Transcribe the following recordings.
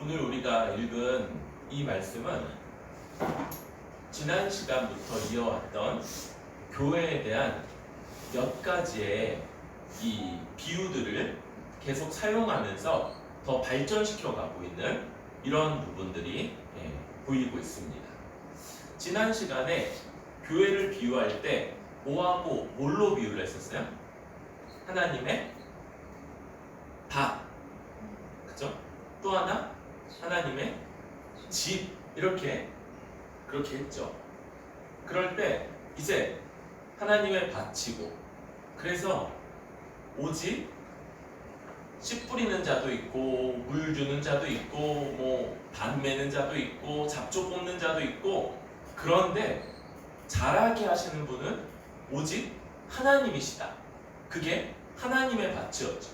오늘 우리가 읽은 이 말씀은 지난 시간부터 이어왔던 교회에 대한 몇 가지의 이 비유들을 계속 사용하면서 더 발전시켜 가고 있는 이런 부분들이 보이고 있습니다. 지난 시간에 교회를 비유할 때 뭐하고 뭘로 비유를 했었어요? 하나님의 밭, 그죠? 또 하나 하나님의 집, 그렇게 했죠. 그럴 때 이제 하나님의 밭이고, 그래서 오직 씨 뿌리는 자도 있고 물 주는 자도 있고 뭐 밭 매는 자도 있고 잡초 뽑는 자도 있고, 그런데 자라게 하시는 분은 오직 하나님이시다. 그게 하나님의 밭이었죠.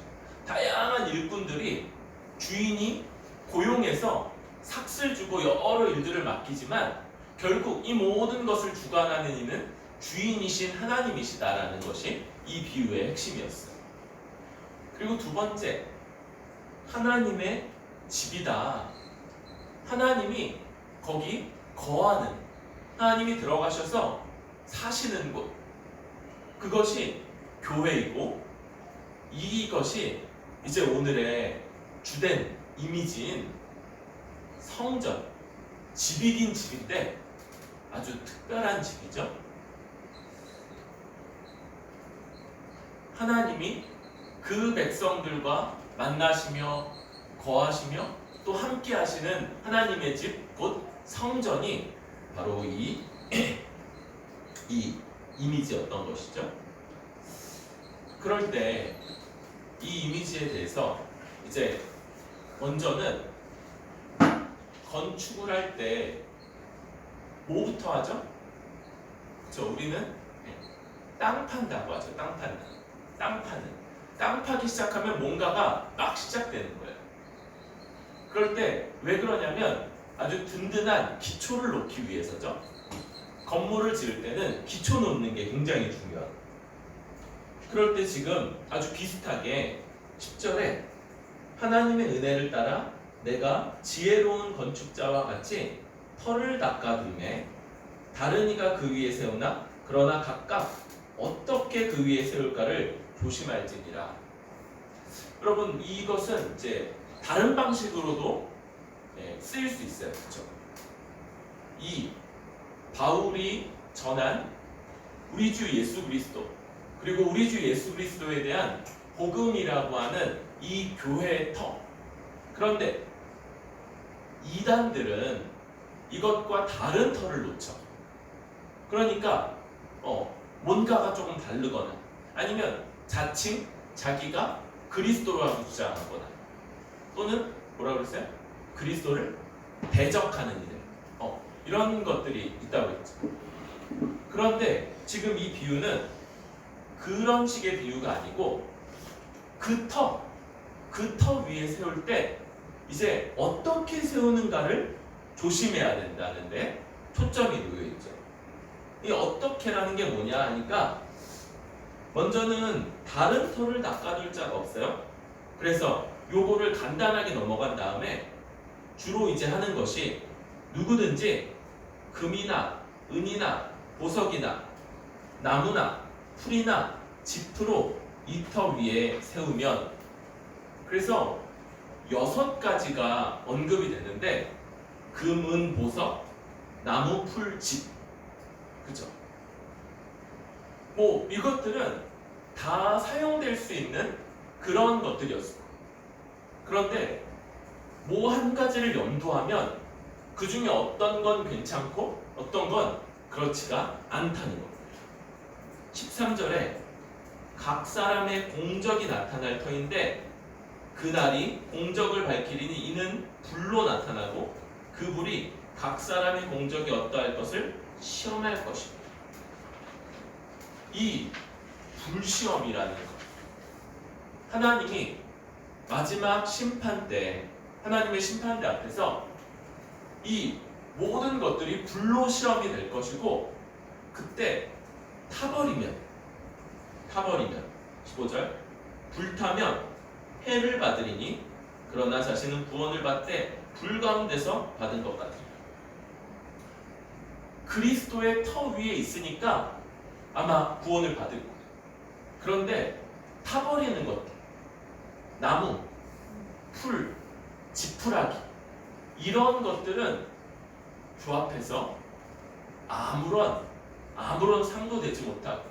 다양한 일꾼들이 주인이 고용해서 삭슬 주고 여러 일들을 맡기지만 결국 이 모든 것을 주관하는 이는 주인이신 하나님이시다라는 것이 이 비유의 핵심이었어요. 그리고 두 번째, 하나님의 집이다. 하나님이 거기 거하는, 하나님이 들어가셔서 사시는 곳, 그것이 교회이고, 이것이 이제 오늘의 주된 이미지인 성전, 집이긴 집인데 아주 특별한 집이죠. 하나님이 그 백성들과 만나시며 거하시며 또 함께 하시는 하나님의 집, 곧 성전이 바로 이 이미지였던 것이죠. 그럴 때 이 이미지에 대해서 이제 먼저는 건축을 할 때 뭐부터 하죠? 그렇죠? 우리는 땅 판다고 하죠. 땅 판다. 땅 파기 시작하면 뭔가가 막 시작되는 거예요. 그럴 때 왜 그러냐면 아주 든든한 기초를 놓기 위해서죠. 건물을 지을 때는 기초 놓는 게 굉장히 중요해요. 그럴 때 지금 아주 비슷하게 10절에 하나님의 은혜를 따라 내가 지혜로운 건축자와 같이 터를 닦아둠에 다른 이가 그 위에 세우나 그러나 각각 어떻게 그 위에 세울까를 조심할지니라. 여러분, 이것은 이제 다른 방식으로도 쓰일 수 있어요. 그렇죠? 이 바울이 전한 우리 주 예수 그리스도, 그리고 우리 주 예수 그리스도에 대한 복음이라고 하는 이 교회의 터. 그런데 이단들은 이것과 다른 터를 놓죠. 그러니까 뭔가가 조금 다르거나 아니면 자칭 자기가 그리스도라고 주장하거나 또는 뭐라고 그랬어요? 그리스도를 대적하는 이들, 이런 것들이 있다고 했죠. 그런데 지금 이 비유는 그런 식의 비유가 아니고 그 터 위에 세울 때 이제 어떻게 세우는가를 조심해야 된다는데 초점이 놓여 있죠. 이 어떻게라는 게 뭐냐 하니까 먼저는 다른 터를 닦아둘 자가 없어요. 그래서 요거를 간단하게 넘어간 다음에 주로 이제 하는 것이 누구든지 금이나 은이나 보석이나 나무나 풀이나 짚으로 이 터 위에 세우면, 그래서 6가지가 언급이 되는데 금, 은, 보석, 나무, 풀, 짚, 그죠? 뭐 이것들은 다 사용될 수 있는 그런 것들이었어요. 그런데 뭐 한 가지를 염두하면 그 중에 어떤 건 괜찮고 어떤 건 그렇지가 않다는 겁니다. 13절에 각 사람의 공적이 나타날 터인데 그날이 공적을 밝히리니 이는 불로 나타나고 그 불이 각 사람의 공적이 어떠할 것을 시험할 것입니다. 이 불시험이라는 것, 하나님이 마지막 심판 때, 하나님의 심판대 앞에서 이 모든 것들이 불로 시험이 될 것이고, 그때 타버리면 15절 불타면 해를 받으리니 그러나 자신은 구원을 받되 불 가운데서 받은 것 같아요. 그리스도의 터 위에 있으니까 아마 구원을 받을 거예요. 그런데 타버리는 것들, 나무, 풀, 지푸라기 이런 것들은 주 앞에서 아무런 상도 되지 못하고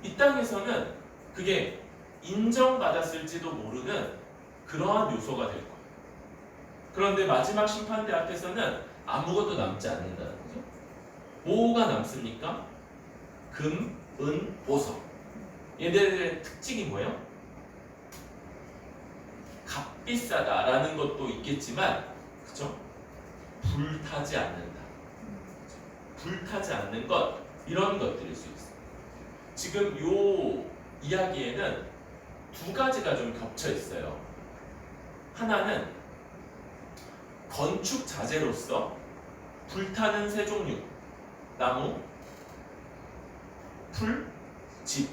이 땅에서는 그게 인정받았을지도 모르는 그러한 요소가 될 거예요. 그런데 마지막 심판대 앞에서는 아무것도 남지 않는다는 거죠. 뭐가 남습니까? 금, 은, 보석. 얘네들의 특징이 뭐예요? 값비싸다라는 것도 있겠지만, 그죠? 불타지 않는다. 불타지 않는 것, 이런 것들일 수 있어요. 지금 요 이야기에는 두 가지가 좀 겹쳐 있어요. 하나는 건축 자재로서 불타는 세 종류, 나무, 풀, 집.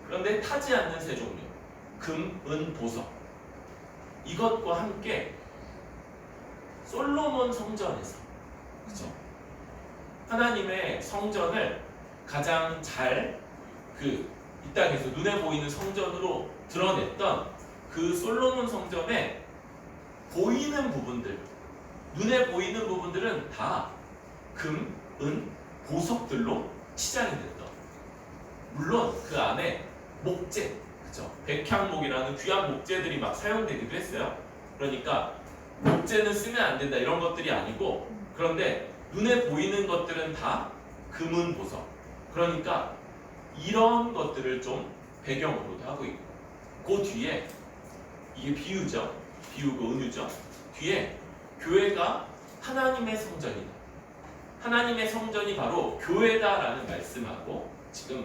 그런데 타지 않는 세 종류, 금, 은, 보석. 이것과 함께 솔로몬 성전에서, 그죠? 하나님의 성전을 가장 잘 이 땅에서 눈에 보이는 성전으로 드러냈던 그 솔로몬 성전에 보이는 부분들, 눈에 보이는 부분들은 다 금, 은, 보석들로 치장이 됐던. 물론 그 안에 목재, 그죠? 백향목이라는 귀한 목재들이 막 사용되기도 했어요. 그러니까 목재는 쓰면 안 된다 이런 것들이 아니고, 그런데 눈에 보이는 것들은 다 금, 은, 보석. 그러니까 이런 것들을 좀 배경으로도 하고 있고, 그 뒤에 이게 비유죠. 비유고 은유죠. 뒤에 교회가 하나님의 성전이다. 하나님의 성전이 바로 교회다라는 말씀하고 지금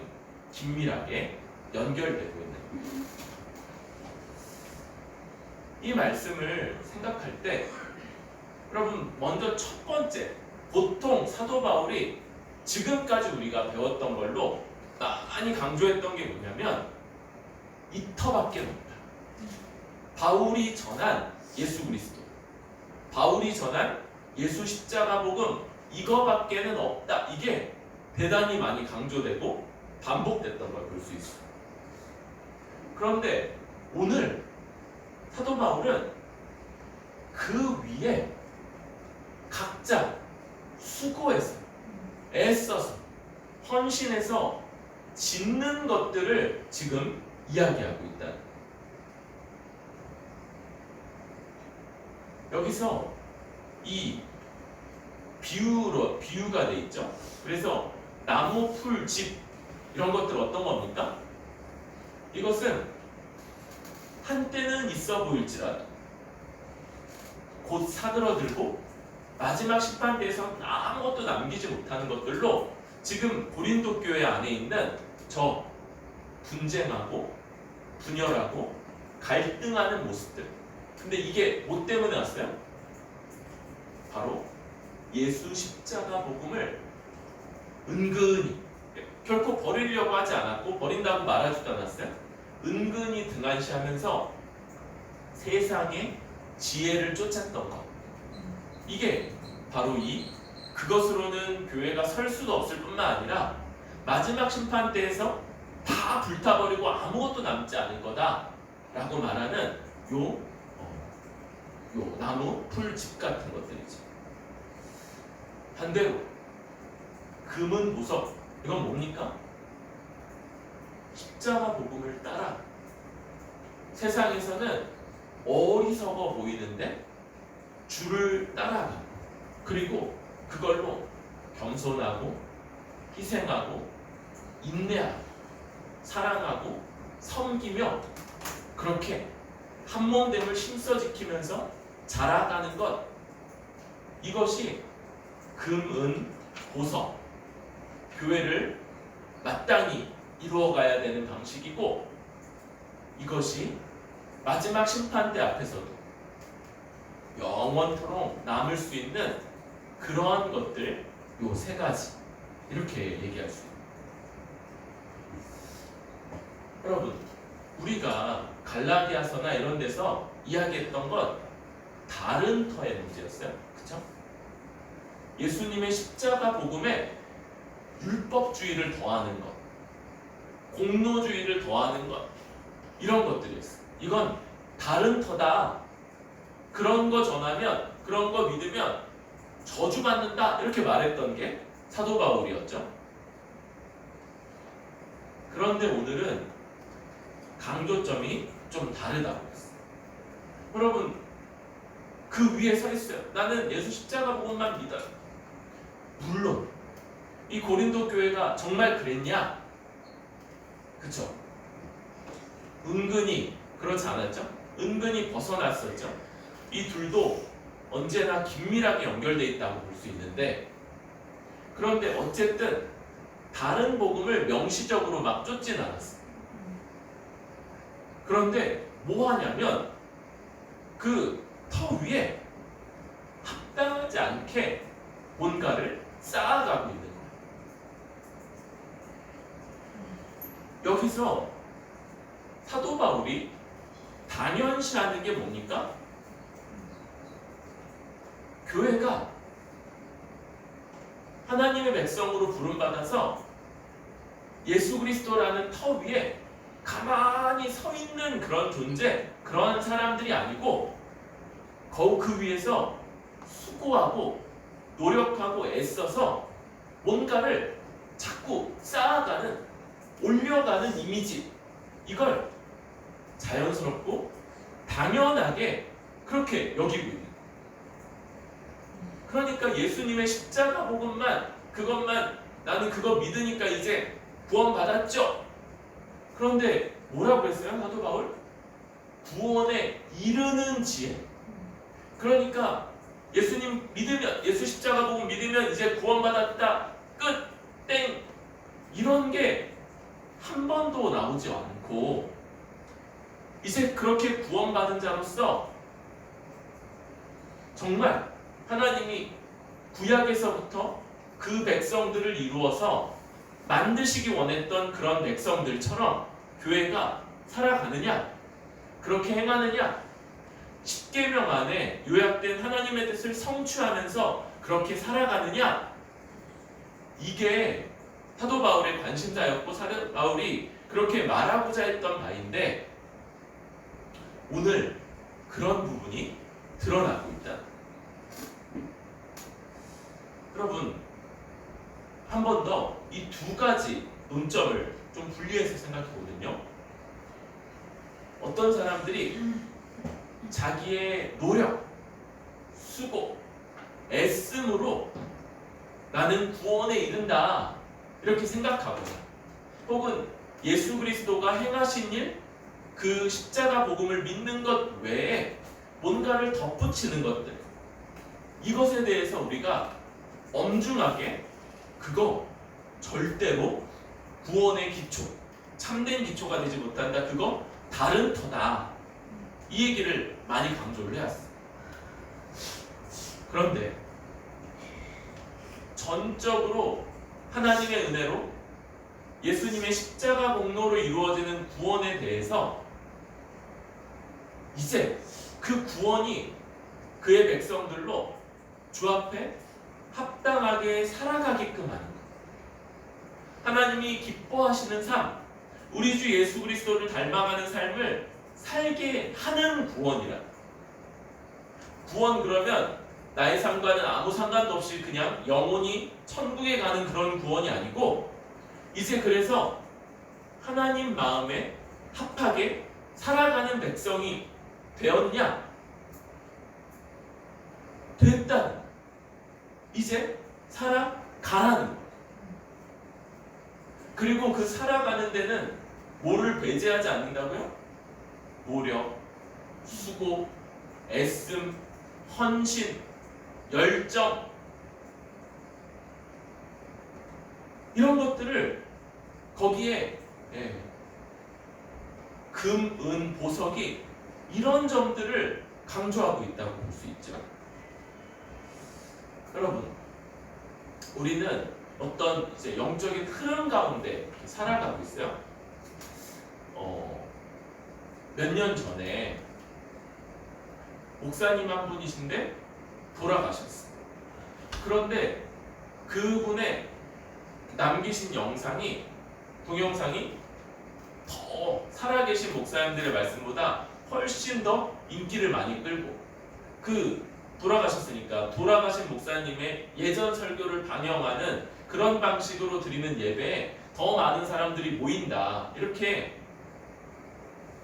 긴밀하게 연결되고 있는 거예요. 이 말씀을 생각할 때 여러분 먼저 첫 번째, 보통 사도 바울이 지금까지 우리가 배웠던 걸로 많이 강조했던 게 뭐냐면 이 터밖에 없다. 바울이 전한 예수 그리스도, 바울이 전한 예수 십자가 복음, 이거밖에는 없다. 이게 대단히 많이 강조되고 반복됐던 걸 볼 수 있어요. 그런데 오늘 사도 바울은 그 위에 각자 수고해서, 애써서, 헌신해서 짓는 것들을 지금 이야기하고 있다. 여기서 이 비유가 돼 있죠. 그래서 나무, 풀, 집 이런 것들 어떤 겁니까? 이것은 한때는 있어 보일지라도 곧 사그러들고 마지막 심판대에서 아무것도 남기지 못하는 것들로 지금 고린도 교회 안에 있는 저 분쟁하고 분열하고 갈등하는 모습들. 근데 이게 뭐 때문에 왔어요? 바로 예수 십자가 복음을 은근히, 결코 버리려고 하지 않았고 버린다고 말하지도 않았어요. 은근히 등한시하면서 세상의 지혜를 쫓았던 것. 이게 바로 그것으로는 교회가 설 수도 없을 뿐만 아니라 마지막 심판 때에서 다 불타버리고 아무것도 남지 않을 거다라고 말하는 요 나무, 풀, 집 같은 것들이죠. 반대로 금은, 보석, 이건 뭡니까? 십자가 복음을 따라 세상에서는 어리석어 보이는데 주를 따라가, 그리고 그걸로 겸손하고 희생하고 인내하고 사랑하고 섬기며 그렇게 한몸됨을 힘써 지키면서 자라가는 것, 이것이 금, 은, 보석, 교회를 마땅히 이루어가야 되는 방식이고, 이것이 마지막 심판대 앞에서도 영원토록 남을 수 있는 그러한 것들, 요 세 가지 이렇게 얘기할 수 있습니다. 여러분, 우리가 갈라디아서나 이런 데서 이야기했던 것 다른 터의 문제였어요. 그쵸? 예수님의 십자가 복음에 율법주의를 더하는 것, 공로주의를 더하는 것, 이런 것들이었어요. 이건 다른 터다. 그런 거 전하면, 그런 거 믿으면 저주받는다. 이렇게 말했던 게 사도 바울이었죠. 그런데 오늘은 강조점이 좀 다르다고 했어요. 여러분, 그 위에 서 있어요. 나는 예수 십자가 복음만 믿어요. 물론 이 고린도 교회가 정말 그랬냐? 그쵸? 은근히 그렇지 않았죠? 은근히 벗어났었죠. 이 둘도 언제나 긴밀하게 연결되어 있다고 볼 수 있는데, 그런데 어쨌든 다른 복음을 명시적으로 막 쫓진 않았어요. 그런데 뭐 하냐면 그 터 위에 합당하지 않게 뭔가를 쌓아가고 있는 거예요. 여기서 사도 바울이 당연시하는 게 뭡니까? 교회가 하나님의 백성으로 부름받아서 예수 그리스도라는 터 위에 가만히 서 있는 그런 존재, 그런 사람들이 아니고 그 위에서 수고하고 노력하고 애써서 뭔가를 자꾸 쌓아가는, 올려가는 이미지, 이걸 자연스럽고 당연하게 그렇게 여기고 있는 거예요. 그러니까 예수님의 십자가 복음만, 그것만 나는 그거 믿으니까 이제 구원받았죠. 그런데 뭐라고 했어요? 사도 바울? 구원에 이르는 지혜. 그러니까 예수님 믿으면, 예수 십자가 복음 믿으면 이제 구원받았다, 끝, 땡, 이런 게 한 번도 나오지 않고, 이제 그렇게 구원받은 자로서 정말 하나님이 구약에서부터 그 백성들을 이루어서 만드시기 원했던 그런 백성들처럼 교회가 살아가느냐, 그렇게 행하느냐, 십계명 안에 요약된 하나님의 뜻을 성취하면서 그렇게 살아가느냐, 이게 사도 바울의 관심사였고 사도 바울이 그렇게 말하고자 했던 바인데, 오늘 그런 부분이 드러나고 있다. 여러분, 한 번 더 이 두 가지 논점을 좀 분리해서 생각해보면요, 어떤 사람들이 자기의 노력, 수고, 애씀으로 나는 구원에 이른다, 이렇게 생각하거나, 혹은 예수 그리스도가 행하신 일, 그 십자가 복음을 믿는 것 외에 뭔가를 덧붙이는 것들, 이것에 대해서 우리가 엄중하게 그거 절대로 구원의 기초, 참된 기초가 되지 못한다, 그거 다른 터다, 이 얘기를 많이 강조를 해왔어요. 그런데 전적으로 하나님의 은혜로 예수님의 십자가 공로로 이루어지는 구원에 대해서 이제 그 구원이 그의 백성들로 주 앞에 합당하게 살아가게끔 하는 것, 하나님이 기뻐하시는 삶, 우리 주 예수 그리스도를 닮아가는 삶을 살게 하는 구원이라. 구원 그러면 나의 삶과는 아무 상관도 없이 그냥 영원히 천국에 가는 그런 구원이 아니고, 이제 그래서 하나님 마음에 합하게 살아가는 백성이 되었냐? 됐다. 이제 살아가라는 거예요. 그리고 그 살아가는 데는 뭐를 배제하지 않는다고요? 노력, 수고, 애씀, 헌신, 열정, 이런 것들을 거기에 금, 은, 보석이 이런 점들을 강조하고 있다고 볼 수 있죠. 여러분, 우리는 어떤 이제 영적인 흐름 가운데 살아가고 있어요. 몇 년 전에 목사님 한 분이신데 돌아가셨어요. 그런데 그분의 남기신 영상이, 동영상이 더 살아계신 목사님들의 말씀보다 훨씬 더 인기를 많이 끌고, 그 돌아가셨으니까 돌아가신 목사님의 예전 설교를 반영하는 그런 방식으로 드리는 예배에 더 많은 사람들이 모인다, 이렇게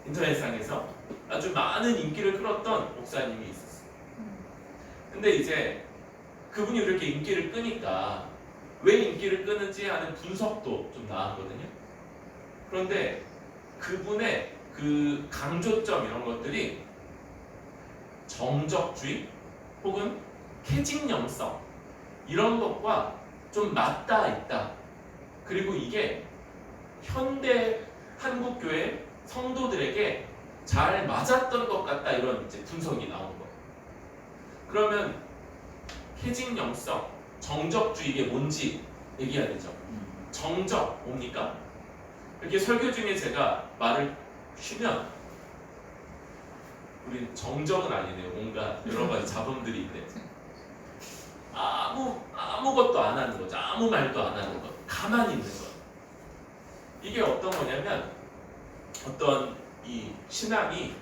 인터넷상에서 아주 많은 인기를 끌었던 목사님이 있었어요. 근데 이제 그분이 그렇게 인기를 끄니까 왜 인기를 끄는지 하는 분석도 좀 나왔거든요. 그런데 그분의 그 강조점 이런 것들이 정적주의 혹은 캐직령성 이런 것과 좀 맞닿아 있다. 그리고 이게 현대 한국교회 성도들에게 잘 맞았던 것 같다, 이런 이제 분석이 나온 거예요. 그러면 캐직령성, 정적주의 이게 뭔지 얘기해야 되죠. 정적 뭡니까? 이렇게 설교 중에 제가 말을 쉬면, 우리 정적은 아니네요. 뭔가 여러 가지 잡음들이 있네. 아무것도 안 하는 거죠. 아무 말도 안 하는 것. 가만히 있는 것. 이게 어떤 거냐면, 어떤 이 신앙이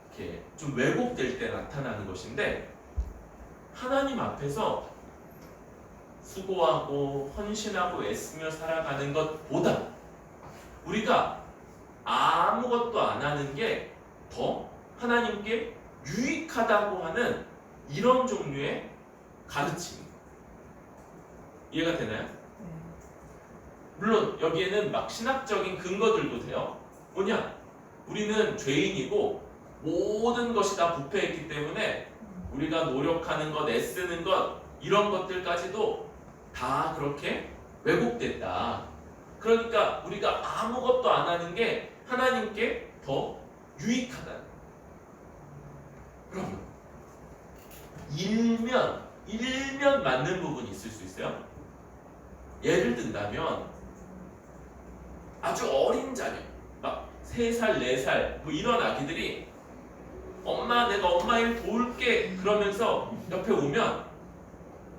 이렇게 좀 왜곡될 때 나타나는 것인데, 하나님 앞에서 수고하고 헌신하고 애쓰며 살아가는 것보다 우리가 아무것도 안 하는 게 더 하나님께 유익하다고 하는 이런 종류의 가르침. 이해가 되나요? 물론 여기에는 막 신학적인 근거들도 돼요. 뭐냐? 우리는 죄인이고 모든 것이 다 부패했기 때문에 우리가 노력하는 것, 애쓰는 것, 이런 것들까지도 다 그렇게 왜곡됐다. 그러니까 우리가 아무것도 안 하는 게 하나님께 더 유익하다. 여러분, 일면 맞는 부분이 있을 수 있어요. 예를 든다면 아주 어린 자녀, 막 3살, 4살 뭐 이런 아기들이 엄마, 내가 엄마 일 도울게 그러면서 옆에 오면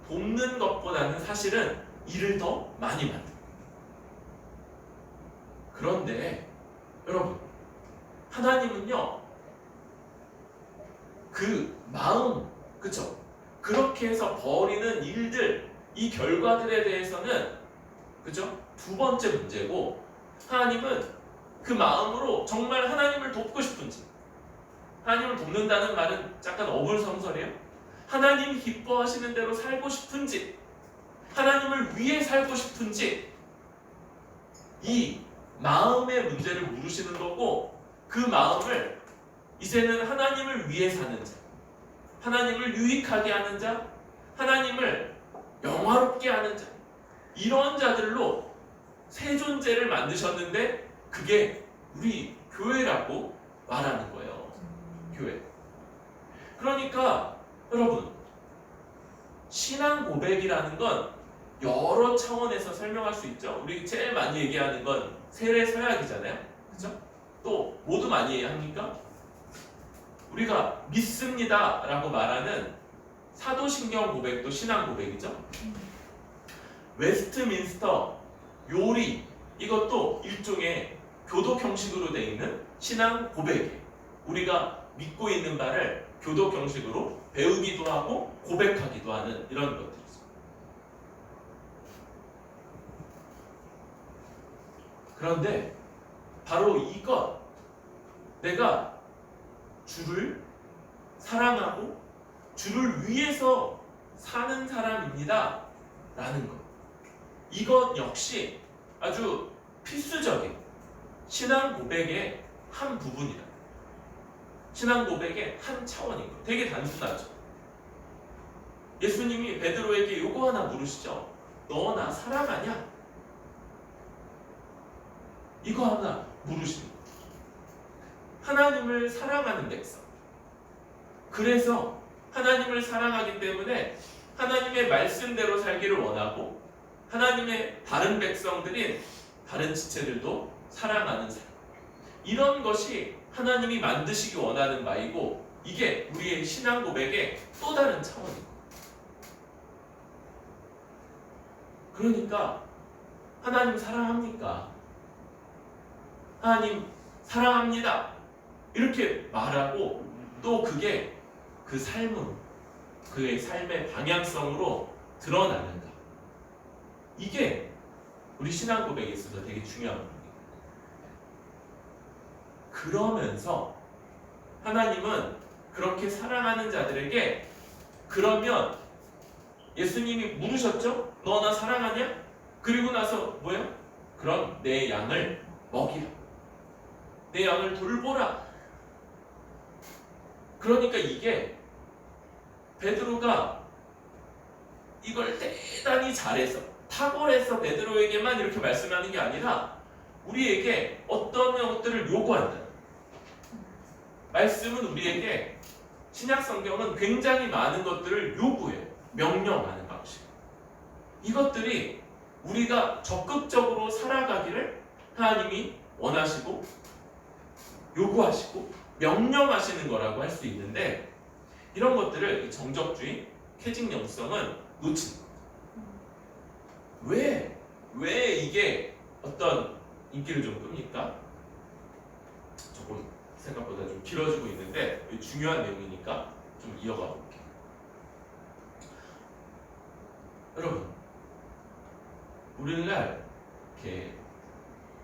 돕는 것보다는 사실은 일을 더 많이 만들어요. 그런데 여러분, 하나님은요, 그 마음, 그쵸? 그렇게 해서 벌이는 일들, 이 결과들에 대해서는, 그죠? 두 번째 문제고, 하나님은 그 마음으로 정말 하나님을 돕고 싶은지, 하나님을 돕는다는 말은 약간 어불성설이에요. 하나님이 기뻐하시는 대로 살고 싶은지, 하나님을 위해 살고 싶은지, 이 마음의 문제를 물으시는 거고, 그 마음을 이제는 하나님을 위해 사는 자, 하나님을 유익하게 하는 자, 하나님을 영화롭게 하는 자, 이런 자들로 새 존재를 만드셨는데 그게 우리 교회라고 말하는 거예요. 교회. 그러니까 여러분, 신앙 고백이라는 건 여러 차원에서 설명할 수 있죠. 우리 제일 많이 얘기하는 건 세례 서약이잖아요. 그렇죠? 또 뭐도 많이 합니까? 우리가 믿습니다 라고 말하는 사도신경 고백도 신앙 고백이죠. 웨스트민스터 요리, 이것도 일종의 교독 형식으로 되어 있는 신앙 고백이에요. 우리가 믿고 있는 바를 교독 형식으로 배우기도 하고 고백하기도 하는 이런 것들이죠. 그런데 바로 이것, 내가 주를 사랑하고 주를 위해서 사는 사람입니다 라는 것, 이것 역시 아주 필수적인 신앙 고백의 한 부분이다. 신앙 고백의 한 차원인 거. 되게 단순하죠. 예수님이 베드로에게 요거 하나 물으시죠. 너 나 사랑하냐? 이거 하나 물으시는 거예요. 하나님을 사랑하는 백성. 그래서 하나님을 사랑하기 때문에 하나님의 말씀대로 살기를 원하고, 하나님의 다른 백성들인 다른 지체들도 사랑하는 삶. 이런 것이 하나님이 만드시기 원하는 바이고, 이게 우리의 신앙 고백의 또 다른 차원이에요. 그러니까 하나님 사랑합니까? 하나님 사랑합니다. 이렇게 말하고 또 그게 그 삶으로, 그의 삶의 방향성으로 드러나는가. 이게 우리 신앙 고백에 있어서 되게 중요한 겁니다. 그러면서 하나님은 그렇게 사랑하는 자들에게 그러면 예수님이 물으셨죠? 너 나 사랑하냐? 그리고 나서 뭐예요? 그럼 내 양을 먹이라. 내 양을 돌보라. 그러니까 이게 베드로가 이걸 대단히 잘해서 탁월해서 베드로에게만 이렇게 말씀하는 게 아니라 우리에게 어떤 것들을 요구한다. 말씀은 우리에게 신약 성경은 굉장히 많은 것들을 요구해요. 명령하는 방식. 이것들이 우리가 적극적으로 살아가기를 하나님이 원하시고 요구하시고 명령하시는 거라고 할 수 있는데 이런 것들을 정적주의, 캐직영성은 놓치는 거예요. 왜 이게 어떤 인기를 좀 끕니까? 조금 생각보다 좀 길어지고 있는데 중요한 내용이니까 좀 이어가 볼게요. 여러분, 오늘날 이렇게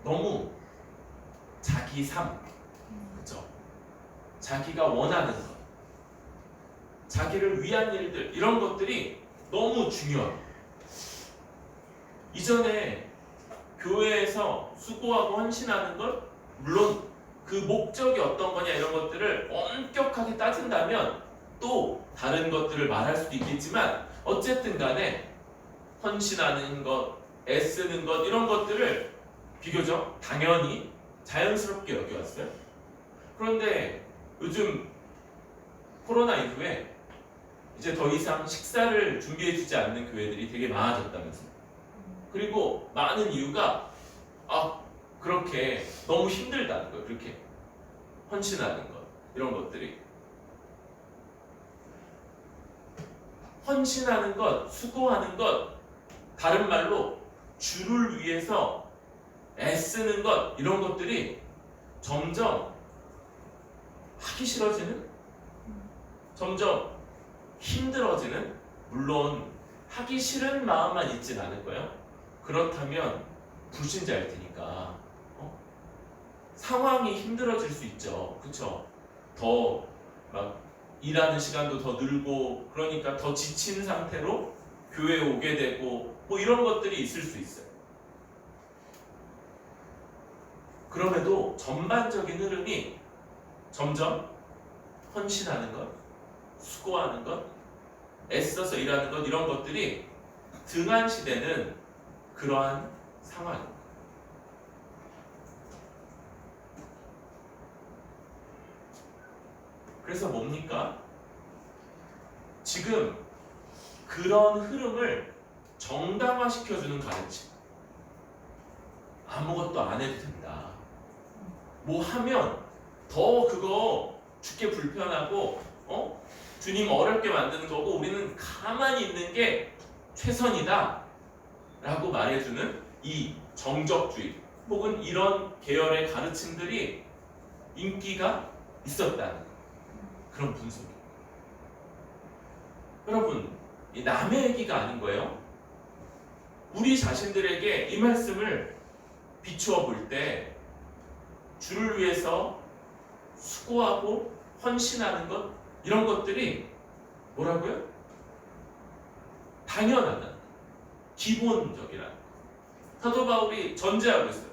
너무 자기 삶, 그죠? 자기가 원하는 것, 자기를 위한 일들 이런 것들이 너무 중요합니다. 이전에 교회에서 수고하고 헌신하는 것, 물론 그 목적이 어떤 거냐 이런 것들을 엄격하게 따진다면 또 다른 것들을 말할 수도 있겠지만 어쨌든 간에 헌신하는 것, 애쓰는 것 이런 것들을 비교적 당연히 자연스럽게 여겨왔어요. 그런데 요즘 코로나 이후에 이제 더 이상 식사를 준비해주지 않는 교회들이 되게 많아졌다면서요. 그리고 많은 이유가 그렇게 너무 힘들다는 거예요. 그렇게 헌신하는 것 이런 것들이 헌신하는 것, 수고하는 것, 다른 말로 주를 위해서 애쓰는 것 이런 것들이 점점 하기 싫어지는, 점점 힘들어지는, 물론 하기 싫은 마음만 있진 않을 거예요. 그렇다면 불신자일 테니까 상황이 힘들어질 수 있죠. 그렇죠? 더 막 일하는 시간도 더 늘고 그러니까 더 지친 상태로 교회에 오게 되고 뭐 이런 것들이 있을 수 있어요. 그럼에도 전반적인 흐름이 점점 헌신하는 것, 수고하는 것, 애써서 일하는 것 이런 것들이 등한시되는 그러한 상황입니다. 그래서 뭡니까? 지금 그런 흐름을 정당화시켜주는 가르침. 아무것도 안 해도 된다. 뭐 하면 더 그거 죽게 불편하고 주님 어렵게 만드는 거고 우리는 가만히 있는 게 최선이다 라고 말해주는 이 정적주의 혹은 이런 계열의 가르침들이 인기가 있었다는 그런 분석이에요. 여러분, 이 남의 얘기가 아닌 거예요. 우리 자신들에게 이 말씀을 비추어 볼 때 주를 위해서 수고하고 헌신하는 것 이런 것들이 뭐라고요? 당연하다. 기본적이라. 사도 바울이 전제하고 있어요.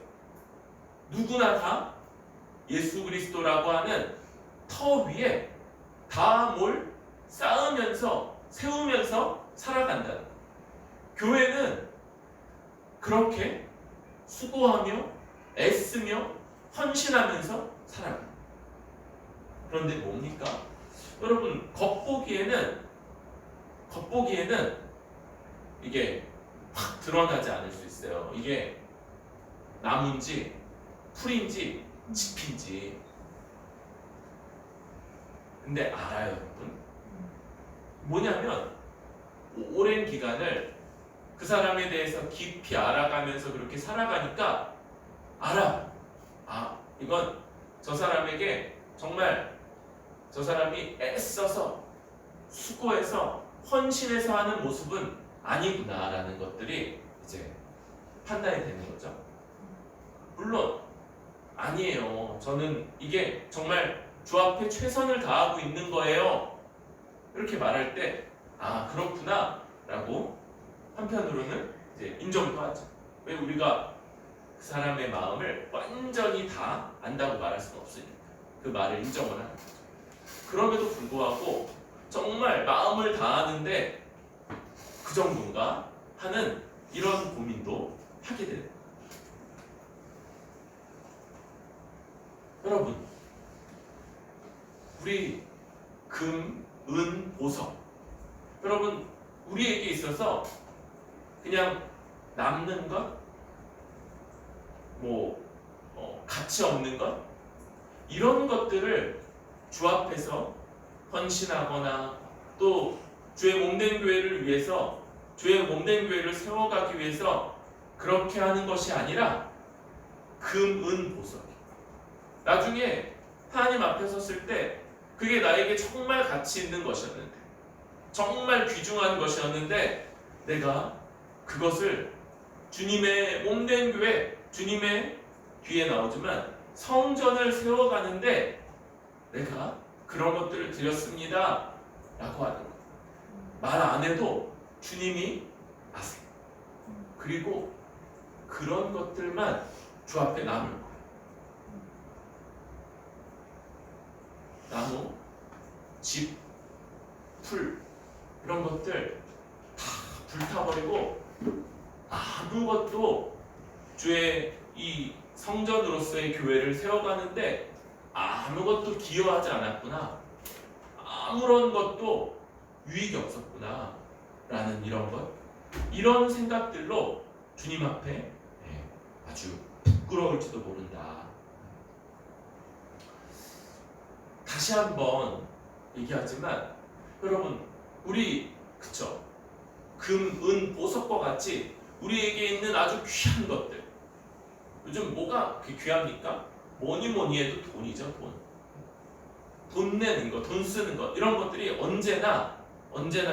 누구나 다 예수 그리스도라고 하는 터 위에 다 뭘 쌓으면서 세우면서 살아간다. 교회는 그렇게 수고하며 애쓰며 헌신하면서 살아갑니다. 그런데 뭡니까? 여러분 겉보기에는 이게 확 드러나지 않을 수 있어요. 이게 나무인지 풀인지 짚인지. 근데 알아요, 여러분? 뭐냐면 오랜 기간을 그 사람에 대해서 깊이 알아가면서 그렇게 살아가니까 알아. 아, 이건 저 사람에게 정말 저 사람이 애써서 수고해서 헌신해서 하는 모습은 아니구나라는 것들이 이제 판단이 되는 거죠. 물론 아니에요. 저는 이게 정말 주 앞에 최선을 다하고 있는 거예요. 이렇게 말할 때 아, 그렇구나 라고 한편으로는 이제 인정도 하죠. 왜 우리가 그 사람의 마음을 완전히 다 안다고 말할 수는 없으니까 그 말을 인정을 하는 거죠. 그럼에도 불구하고 정말 마음을 다하는데 그 정도인가 하는 이런 고민도 하게 되는 거예요. 여러분, 우리 금, 은, 보석, 여러분 우리에게 있어서 그냥 남는 것, 가치 없는 것, 이런 것들을 주 앞에서 헌신하거나 또 주의 몸된 교회를 위해서, 주의 몸된 교회를 세워가기 위해서 그렇게 하는 것이 아니라 금, 은, 보석, 나중에 하나님 앞에 섰을 때 그게 나에게 정말 가치 있는 것이었는데, 정말 귀중한 것이었는데 내가 그것을 주님의 몸된 교회, 주님의 뒤에 나오지만 성전을 세워가는데 내가 그런 것들을 드렸습니다 라고 하는 거예요. 말 안 해도 주님이 아세요. 그리고 그런 것들만 주 앞에 남을 거예요. 나무, 집, 풀, 이런 것들 다 불타버리고 아무것도 주의 이 성전으로서의 교회를 세워가는데 아무것도 기여하지 않았구나, 아무런 것도 유익이 없었구나 라는 이런 생각들로 주님 앞에 아주 부끄러울지도 모른다. 다시 한번 얘기하지만 여러분, 우리 그쵸? 금, 은, 보석과 같이 우리에게 있는 아주 귀한 것들, 요즘 뭐가 그렇게 귀합니까? 뭐니 해도 돈이죠. 돈 내는 것, 돈 쓰는 것, 이런 것들이 언제나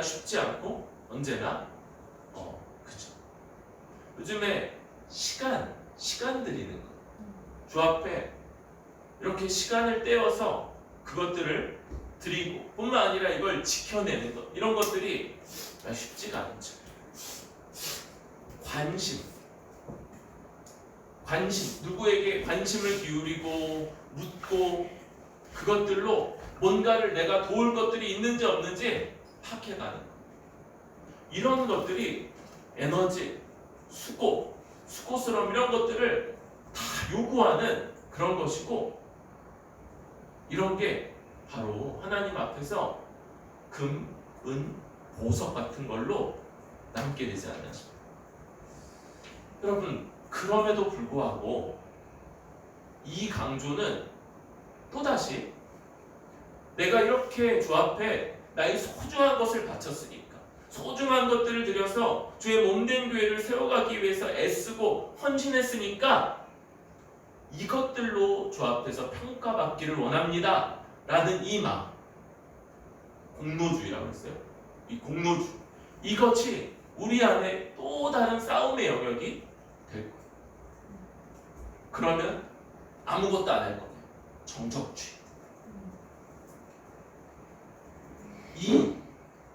쉽지 않고 언제나 그죠. 요즘에 시간 드리는 것, 주 앞에 이렇게 시간을 떼어서 그것들을 드리고 뿐만 아니라 이걸 지켜내는 것, 이런 것들이 쉽지가 않죠. 관심, 누구에게 관심을 기울이고 묻고 그것들로 뭔가를 내가 도울 것들이 있는지 없는지 파악해가는 것, 이런 것들이 에너지, 수고스러움, 이런 것들을 다 요구하는 그런 것이고, 이런 게 바로 하나님 앞에서 금, 은, 보석 같은 걸로 남게 되지 않나 싶어요. 여러분, 그럼에도 불구하고 이 강조는 또다시 내가 이렇게 주 앞에 나의 소중한 것을 바쳤으니까, 소중한 것들을 들여서 주의 몸된 교회를 세워가기 위해서 애쓰고 헌신했으니까 이것들로 주 앞에서 평가받기를 원합니다 라는 이 마음, 공로주의라고 했어요. 이 공로주, 이것이 우리 안에 또 다른 싸움의 영역이 될 거예요. 그러면 아무것도 안 할 거예요. 정적주의.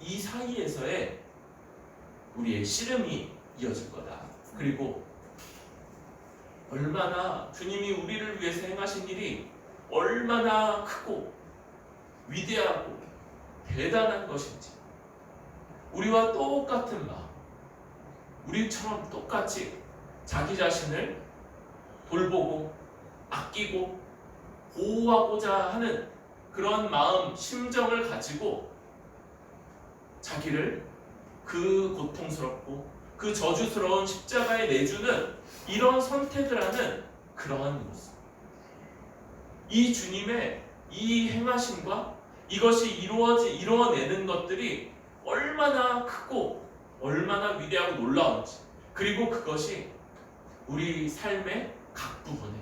이 사이에서의 우리의 씨름이 이어질 거다. 그리고 얼마나 주님이 우리를 위해서 행하신 일이 얼마나 크고 위대하고 대단한 것인지, 우리와 똑같은 마음, 우리처럼 똑같이 자기 자신을 돌보고 아끼고 보호하고자 하는 그런 마음, 심정을 가지고 자기를 그 고통스럽고 그 저주스러운 십자가에 내주는 이런 선택을 하는 그러한 모습, 이 주님의 이 행하심과 이것이 이루어내는 것들이 얼마나 크고 얼마나 위대하고 놀라운지, 그리고 그것이 우리 삶의 각 부분에,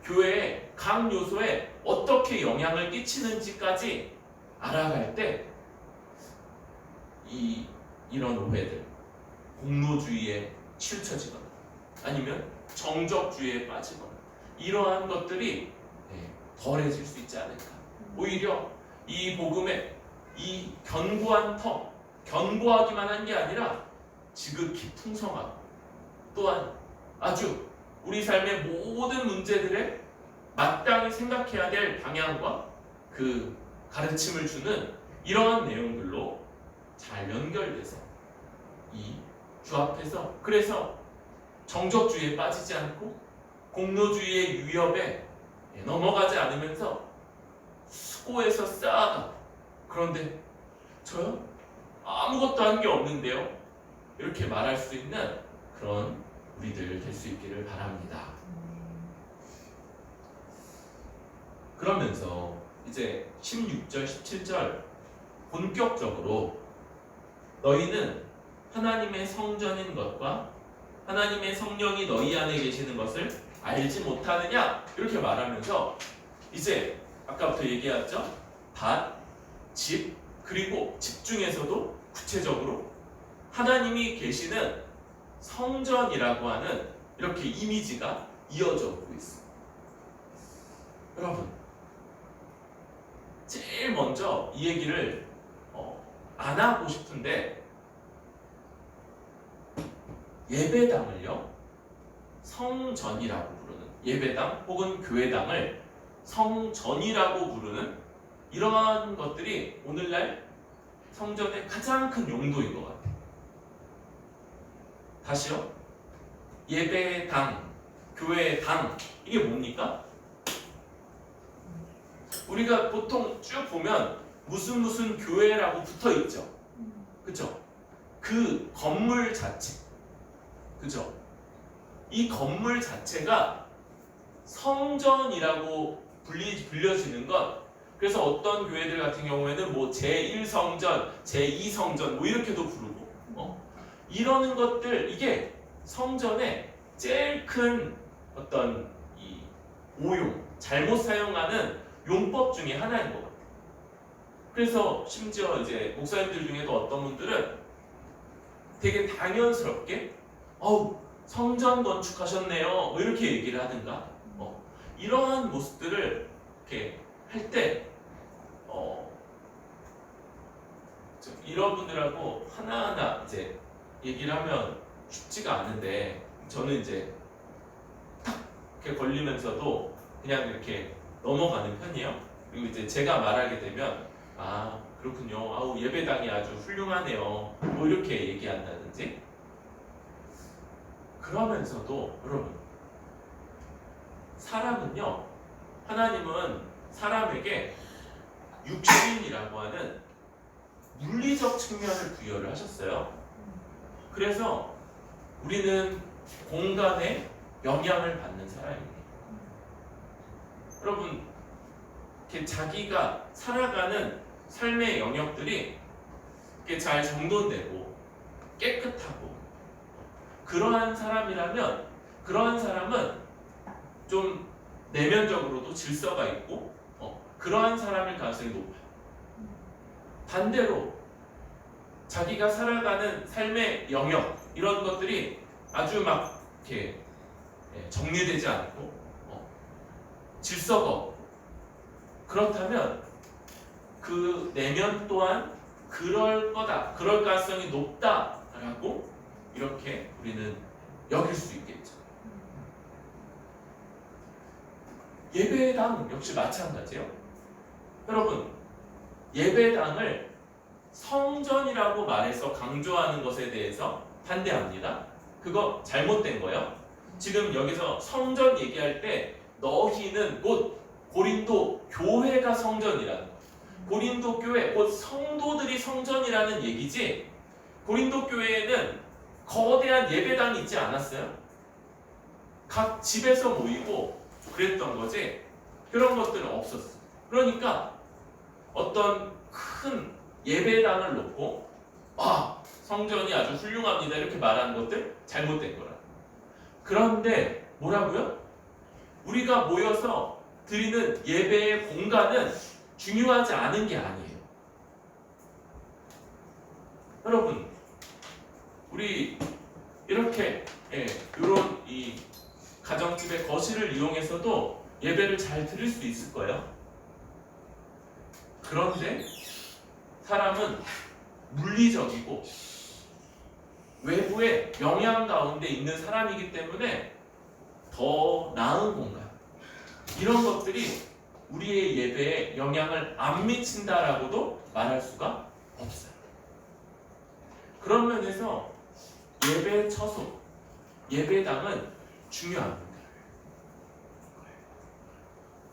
교회의 각 요소에 어떻게 영향을 끼치는지까지 알아갈 때 이런 오해들, 공로주의에 치우쳐지거나 아니면 정적주의에 빠지거나 이러한 것들이 덜해질 수 있지 않을까. 오히려 이 복음의 이 견고한 터, 견고하기만 한 게 아니라 지극히 풍성하고 또한 아주 우리 삶의 모든 문제들에 마땅히 생각해야 될 방향과 그 가르침을 주는 이러한 내용들로 잘 연결돼서 이 주 앞에서, 그래서 정적주의에 빠지지 않고 공로주의의 위협에 넘어가지 않으면서 수고해서 쌓아가고, 그런데 저요? 아무것도 한 게 없는데요? 이렇게 말할 수 있는 그런 우리들 될 수 있기를 바랍니다. 그러면서 이제 16절, 17절 본격적으로 너희는 하나님의 성전인 것과 하나님의 성령이 너희 안에 계시는 것을 알지 못하느냐? 이렇게 말하면서 이제 아까부터 얘기했죠? 밭, 집, 그리고 집 중에서도 구체적으로 하나님이 계시는 성전이라고 하는 이렇게 이미지가 이어져 오고 있습니다. 여러분, 제일 먼저 이 얘기를 안 하고 싶은데, 예배당을요 성전이라고 부르는, 예배당 혹은 교회당을 성전이라고 부르는 이러한 것들이 오늘날 성전의 가장 큰 용도인 것 같아요. 다시요, 예배당, 교회당, 이게 뭡니까? 우리가 보통 쭉 보면 무슨 교회라고 붙어 있죠. 그죠? 그 건물 자체, 그죠? 이 건물 자체가 성전이라고 불려지는 것. 그래서 어떤 교회들 같은 경우에는 뭐 제1성전, 제2성전 뭐 이렇게도 부르고 이러는 것들, 이게 성전의 제일 큰 어떤 이 오용, 잘못 사용하는 용법 중에 하나인 것 같아요. 그래서 심지어 이제 목사님들 중에도 어떤 분들은 되게 당연스럽게 성전 건축하셨네요 뭐 이렇게 얘기를 하든가 이러한 모습들을 이렇게 할 때 이런 분들하고 하나하나 이제 얘기를 하면 쉽지가 않은데, 저는 이제 탁 이렇게 걸리면서도 그냥 이렇게 넘어가는 편이에요. 그리고 이제 제가 말하게 되면 그렇군요, 예배당이 아주 훌륭하네요 뭐 이렇게 얘기한다든지. 그러면서도 여러분, 사람은요, 하나님은 사람에게 육신이라고 하는 물리적 측면을 부여를 하셨어요. 그래서 우리는 공간에 영향을 받는 사람입니다. 여러분, 이렇게 자기가 살아가는 삶의 영역들이 이렇게 잘 정돈되고 깨끗하고 그러한 사람이라면, 그러한 사람은 좀 내면적으로도 질서가 있고 그러한 사람일 가능성이 높아요. 반대로 자기가 살아가는 삶의 영역, 이런 것들이 아주 막 이렇게 정리되지 않고 질서가 없고, 그렇다면 그 내면 또한 그럴 거다, 그럴 가능성이 높다라고 이렇게 우리는 여길 수 있겠죠. 예배당 역시 마찬가지예요. 여러분, 예배당을 성전이라고 말해서 강조하는 것에 대해서 반대합니다. 그거 잘못된 거예요. 지금 여기서 성전 얘기할 때 너희는 곧 고린도 교회가 성전이라는 거예요. 고린도 교회, 곧 성도들이 성전이라는 얘기지, 고린도 교회에는 거대한 예배당이 있지 않았어요. 각 집에서 모이고 그랬던 거지 그런 것들은 없었어. 그러니까 어떤 큰 예배당을 놓고 성전이 아주 훌륭합니다 이렇게 말하는 것들 잘못된 거라. 그런데 뭐라고요? 우리가 모여서 드리는 예배의 공간은 중요하지 않은 게 아니에요. 여러분, 우리 이렇게 이런 이 가정집의 거실을 이용해서도 예배를 잘 드릴 수 있을 거예요. 그런데 사람은 물리적이고 외부의 영향 가운데 있는 사람이기 때문에 더 나은 공간, 이런 것들이 우리의 예배에 영향을 안 미친다라고도 말할 수가 없어요. 그런 면에서 예배 처소, 예배당은 중요합니다.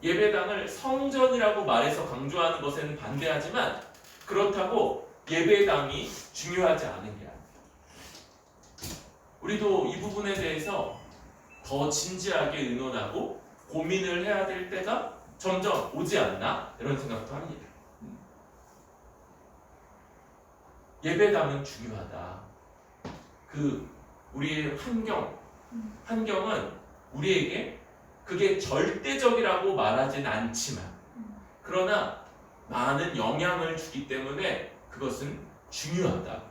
예배당을 성전이라고 말해서 강조하는 것에는 반대하지만 그렇다고 예배당이 중요하지 않은 게 아니에요. 우리도 이 부분에 대해서 더 진지하게 의논하고 고민을 해야 될 때가 점점 오지 않나 이런 생각도 합니다. 예배당은 중요하다. 우리의 환경은 우리에게 그게 절대적이라고 말하진 않지만 그러나 많은 영향을 주기 때문에 그것은 중요하다.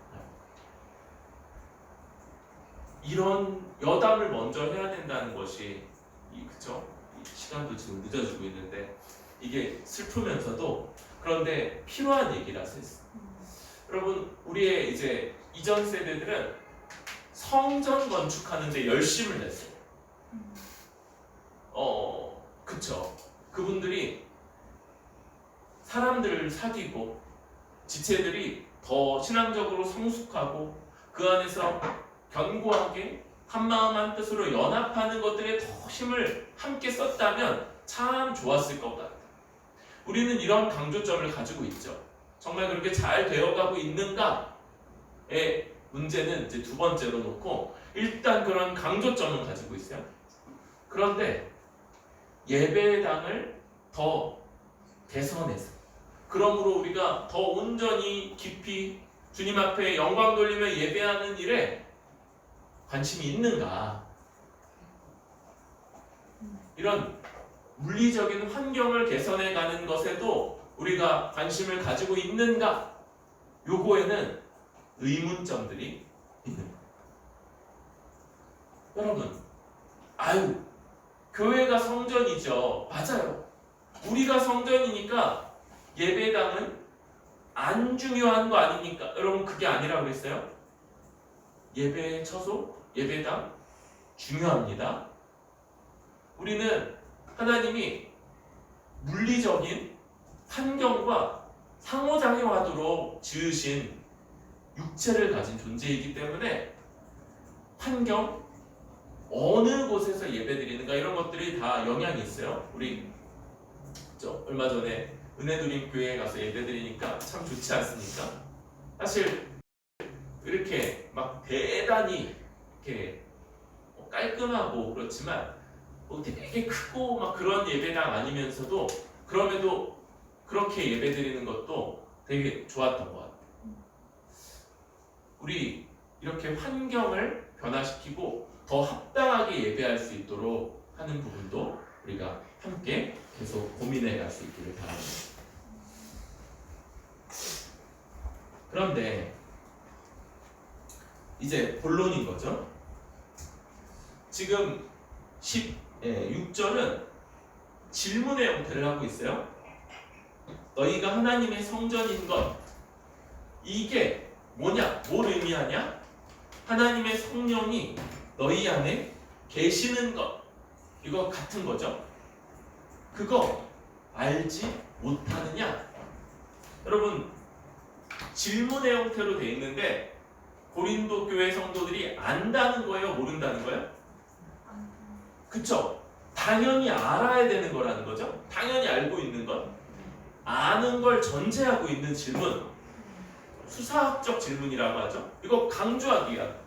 이런 여담을 먼저 해야 된다는 것이 그쵸? 시간도 지금 늦어지고 있는데 이게 슬프면서도 그런데 필요한 얘기라서 했어요. 여러분, 우리의 이제 이전 세대들은 성전 건축하는데 열심을 냈어요. 그쵸? 그분들이 사람들을 사귀고 지체들이 더 신앙적으로 성숙하고 그 안에서 견고하게 한마음 한뜻으로 연합하는 것들에 더 힘을 함께 썼다면 참 좋았을 것 같아요. 우리는 이런 강조점을 가지고 있죠. 정말 그렇게 잘 되어가고 있는가의 문제는 이제 두 번째로 놓고 일단 그런 강조점을 가지고 있어요. 그런데 예배당을 더 개선해서 그러므로 우리가 더 온전히 깊이 주님 앞에 영광 돌리며 예배하는 일에 관심이 있는가? 이런 물리적인 환경을 개선해가는 것에도 우리가 관심을 가지고 있는가? 요거에는 의문점들이 있는 거예요. 여러분, 교회가 성전이죠. 맞아요. 우리가 성전이니까 예배당은 안 중요한 거 아닙니까? 여러분, 그게 아니라고 했어요. 예배의 처소, 예배당 중요합니다. 우리는 하나님이 물리적인 환경과 상호작용하도록 지으신 육체를 가진 존재이기 때문에 환경, 어느 곳에서 예배드리는가 이런 것들이 다 영향이 있어요. 우리 얼마 전에 은혜드림 교회에 가서 예배드리니까 참 좋지 않습니까? 사실 이렇게 막 대단히 이렇게 깔끔하고 그렇지만 되게 크고 막 그런 예배당 아니면서도 그럼에도 그렇게 예배드리는 것도 되게 좋았던 것 같아요. 우리 이렇게 환경을 변화시키고 더 합당하게 예배할 수 있도록 하는 부분도 우리가 함께 계속 고민해 갈 수 있기를 바랍니다. 그런데 이제 본론인 거죠. 지금 6절은 질문의 형태를 하고 있어요. 너희가 하나님의 성전인 것, 이게 뭐냐? 뭘 의미하냐? 하나님의 성령이 너희 안에 계시는 것, 이거 같은 거죠. 그거 알지 못하느냐? 여러분, 질문의 형태로 돼 있는데 고린도 교회 성도들이 안다는 거예요? 모른다는 거예요? 그쵸? 당연히 알아야 되는 거라는 거죠. 당연히 알고 있는 것, 아는 걸 전제하고 있는 질문, 수사학적 질문이라고 하죠. 이거 강조하기야.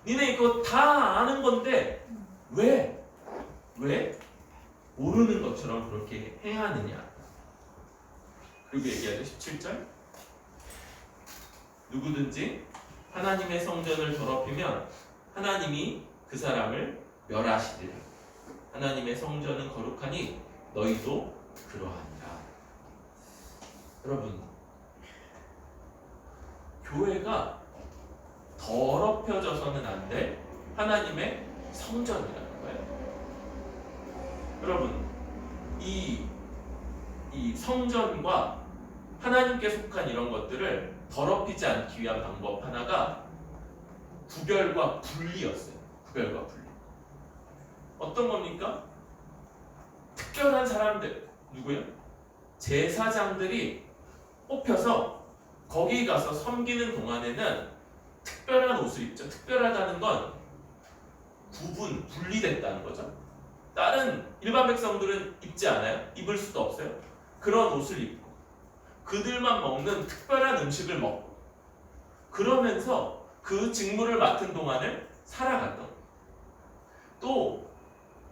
니네 이거 다 아는 건데 왜 모르는 것처럼 그렇게 행하느냐? 그리고 얘기하죠. 17절. 누구든지 하나님의 성전을 더럽히면 하나님이 그 사람을 멸하시리라. 하나님의 성전은 거룩하니 너희도 그러하니라. 여러분, 교회가 더럽혀져서는 안 될 하나님의 성전이라는 거예요. 여러분, 이 성전과 하나님께 속한 이런 것들을 더럽히지 않기 위한 방법 하나가 구별과 분리였어요. 구별과 분리. 어떤 겁니까? 특별한 사람들, 누구요? 제사장들이 뽑혀서 거기 가서 섬기는 동안에는 특별한 옷을 입죠. 특별하다는 건 분리됐다는 거죠. 다른 일반 백성들은 입지 않아요. 입을 수도 없어요. 그런 옷을 입고 그들만 먹는 특별한 음식을 먹고 그러면서 그 직무를 맡은 동안을 살아갔던 거예요. 또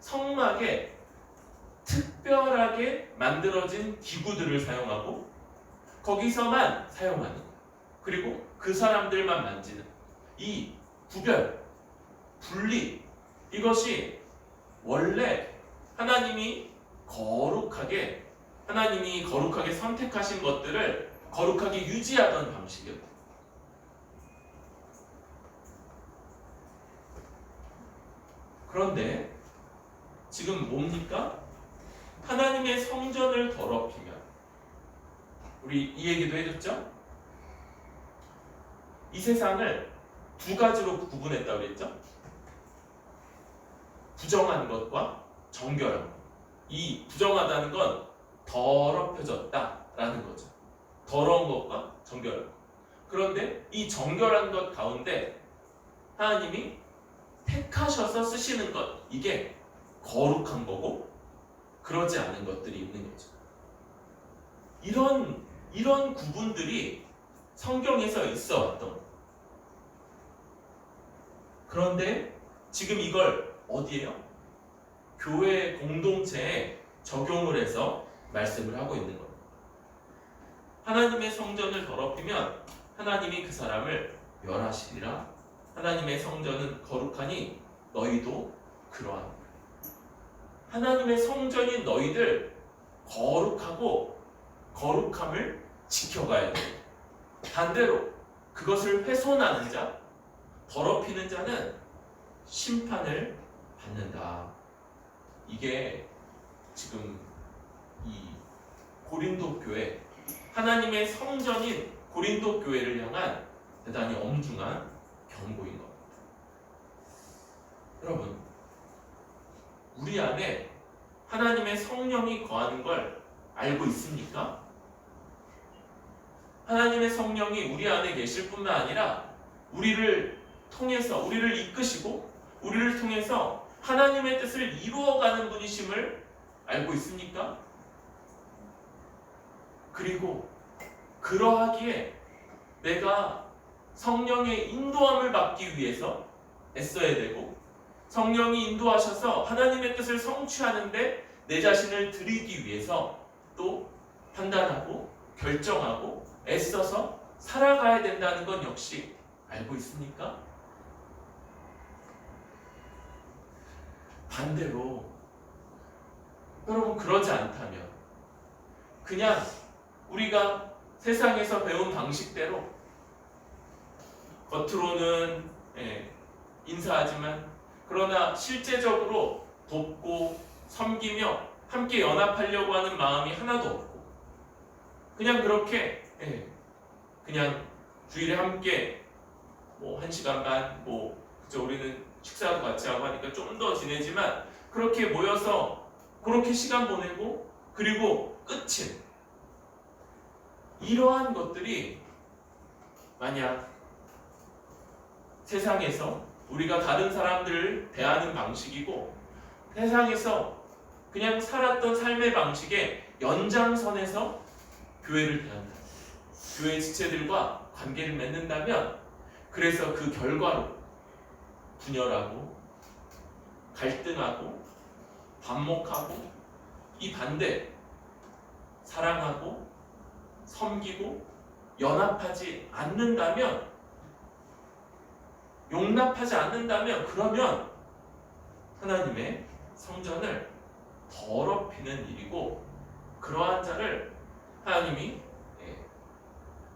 성막에 특별하게 만들어진 기구들을 사용하고 거기서만 사용하는 거예요. 그리고 그 사람들만 만지는 이 구별, 분리, 이것이 원래 하나님이 거룩하게 선택하신 것들을 거룩하게 유지하던 방식이었다. 그런데 지금 뭡니까? 하나님의 성전을 더럽히면, 우리 이 얘기도 해줬죠? 이 세상을 두 가지로 구분했다고 그랬죠? 부정한 것과 정결한 것. 이 부정하다는 건 더럽혀졌다라는 거죠. 더러운 것과 정결한 것. 그런데 이 정결한 것 가운데 하나님이 택하셔서 쓰시는 것, 이게 거룩한 거고 그러지 않은 것들이 있는 거죠. 이런 구분들이 성경에서 있어 왔던 거예요. 그런데 지금 이걸 어디에요? 교회 공동체에 적용을 해서 말씀을 하고 있는 겁니다. 하나님의 성전을 더럽히면 하나님이 그 사람을 멸하시리라. 하나님의 성전은 거룩하니 너희도 그러하니라. 하나님의 성전인 너희들 거룩하고 거룩함을 지켜가야 돼요. 반대로 그것을 훼손하는 자, 더럽히는 자는 심판을 받는다. 이게 지금 이 고린도 교회, 하나님의 성전인 고린도 교회를 향한 대단히 엄중한 경고인 겁니다. 여러분, 우리 안에 하나님의 성령이 거하는 걸 알고 있습니까? 하나님의 성령이 우리 안에 계실 뿐만 아니라 우리를 통해서, 우리를 이끄시고 우리를 통해서 하나님의 뜻을 이루어가는 분이심을 알고 있습니까? 그리고 그러하기에 내가 성령의 인도함을 받기 위해서 애써야 되고, 성령이 인도하셔서 하나님의 뜻을 성취하는데 내 자신을 드리기 위해서 또 판단하고 결정하고 애써서 살아가야 된다는 건 역시 알고 있습니까? 반대로 여러분, 그러지 않다면 그냥 우리가 세상에서 배운 방식대로 겉으로는 인사하지만 그러나 실제적으로 돕고 섬기며 함께 연합하려고 하는 마음이 하나도 없고 그냥 그렇게 그냥 주일에 함께 뭐 1시간 반 그죠, 우리는 식사도 같이 하고 하니까 좀 더 지내지만 그렇게 모여서 그렇게 시간 보내고 그리고 끝인 이러한 것들이 만약 세상에서 우리가 다른 사람들을 대하는 방식이고 세상에서 그냥 살았던 삶의 방식의 연장선에서 교회를 대한다, 교회 지체들과 관계를 맺는다면 그래서 그 결과로 분열하고 갈등하고 반목하고 이 반대 사랑하고 섬기고 연합하지 않는다면, 용납하지 않는다면, 그러면 하나님의 성전을 더럽히는 일이고, 그러한 자를 하나님이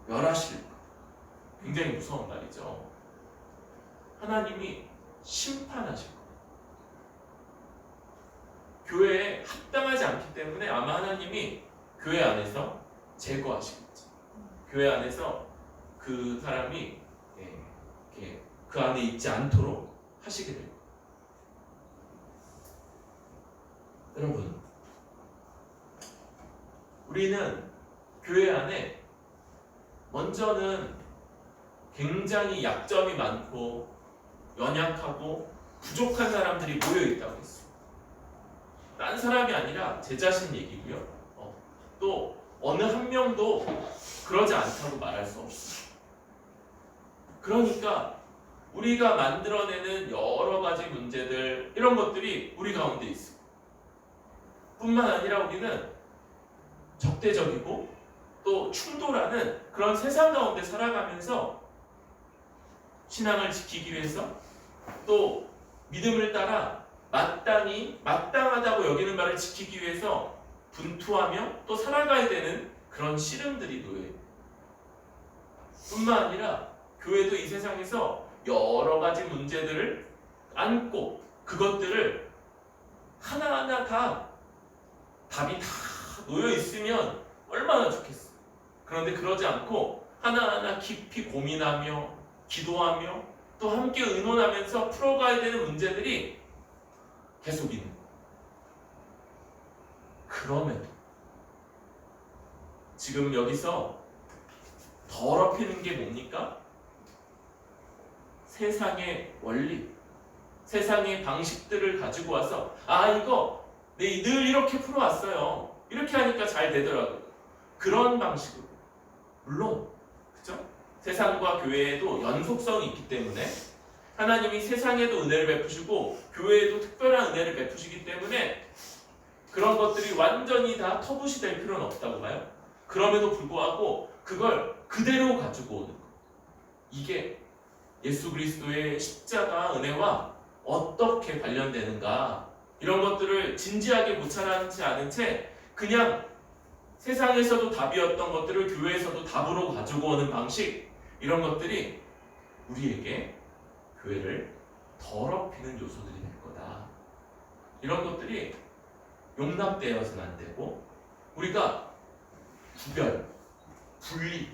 멸하실 것. 굉장히 무서운 말이죠. 하나님이 심판하실 것. 교회에 합당하지 않기 때문에 아마 하나님이 교회 안에서 제거하시겠죠. 교회 안에서 그 사람이 그 안에 있지 않도록 하시게 됩니다. 여러분, 우리는 교회 안에 먼저는 굉장히 약점이 많고 연약하고 부족한 사람들이 모여 있다고 했어요. 딴 사람이 아니라 제 자신 얘기고요. 또 어느 한 명도 그러지 않다고 말할 수 없어요. 그러니까 우리가 만들어내는 여러 가지 문제들, 이런 것들이 우리 가운데 있어요. 뿐만 아니라 우리는 적대적이고 또 충돌하는 그런 세상 가운데 살아가면서 신앙을 지키기 위해서, 또 믿음을 따라 마땅하다고 여기는 바를 지키기 위해서 분투하며 또 살아가야 되는 그런 씨름들이 놓여요. 뿐만 아니라 교회도 이 세상에서 여러 가지 문제들을 안고 그것들을 하나하나 다 답이 다 놓여 있으면 얼마나 좋겠어요. 그런데 그러지 않고 하나하나 깊이 고민하며 기도하며 또 함께 의논하면서 풀어가야 되는 문제들이 계속 있는 거예요. 그럼에도 지금 여기서 더럽히는 게 뭡니까? 세상의 원리, 세상의 방식들을 가지고 와서 이거 늘 이렇게 풀어왔어요. 이렇게 하니까 잘 되더라고요. 그런 방식으로. 물론 그죠? 세상과 교회에도 연속성이 있기 때문에 하나님이 세상에도 은혜를 베푸시고 교회에도 특별한 은혜를 베푸시기 때문에 그런 것들이 완전히 다 터부시 될 필요는 없다고 봐요. 그럼에도 불구하고 그걸 그대로 가지고 오는 것. 이게 예수 그리스도의 십자가 은혜와 어떻게 관련되는가, 이런 것들을 진지하게 묵찰하지 않은 채 그냥 세상에서도 답이었던 것들을 교회에서도 답으로 가지고 오는 방식, 이런 것들이 우리에게 교회를 더럽히는 요소들이 될 거다. 이런 것들이 용납되어서는 안 되고, 우리가 구별, 분리,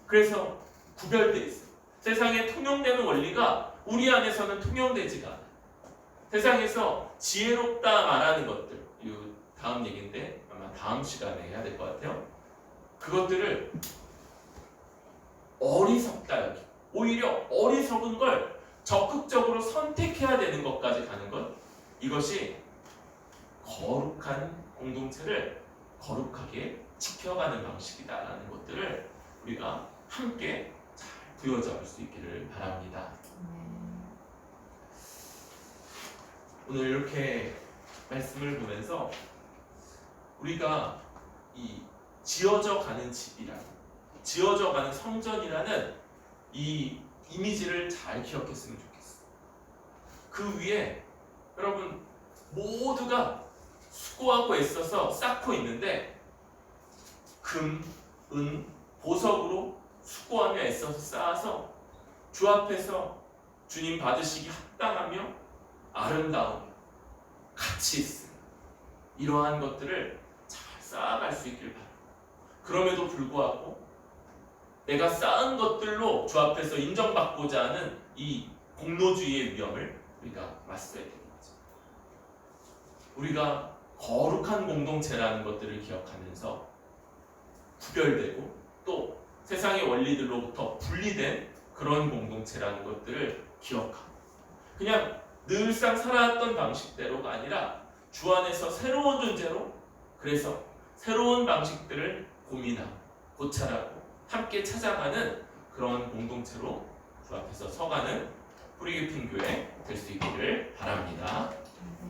그래서 구별돼 있어요. 세상에 통용되는 원리가 우리 안에서는 통용되지가 않아요. 세상에서 지혜롭다 말하는 것들, 이 다음 얘기인데 아마 다음 시간에 해야 될 것 같아요. 그것들을 어리석다 여기, 오히려 어리석은 걸 적극적으로 선택해야 되는 것까지 가는 것, 이것이 거룩한 공동체를 거룩하게 지켜가는 방식이다라는 것들을 우리가 함께 잘 부여잡을 수 있기를 바랍니다. 오늘 이렇게 말씀을 보면서 우리가 이 지어져 가는 집이라는, 지어져 가는 성전이라는 이 이미지를 잘 기억했으면 좋겠어요. 그 위에 여러분 모두가 수고하고 애써서 쌓고 있는데, 금, 은, 보석으로 수고하며 애써서 쌓아서 주 앞에서 주님 받으시기 합당하며 아름다움, 가치 있음, 이러한 것들을 잘 쌓아갈 수 있길 바랍니다. 그럼에도 불구하고 내가 쌓은 것들로 주 앞에서 인정받고자 하는 이 공로주의의 위험을 우리가 맞서야 되는 거죠. 우리가 거룩한 공동체라는 것들을 기억하면서 구별되고 또 세상의 원리들로부터 분리된 그런 공동체라는 것들을 기억하고, 그냥 늘상 살아왔던 방식대로가 아니라 주 안에서 새로운 존재로, 그래서 새로운 방식들을 고민하고 고찰하고 함께 찾아가는 그런 공동체로 주 앞에서 서가는 뿌리 깊은 교회 될 수 있기를 바랍니다.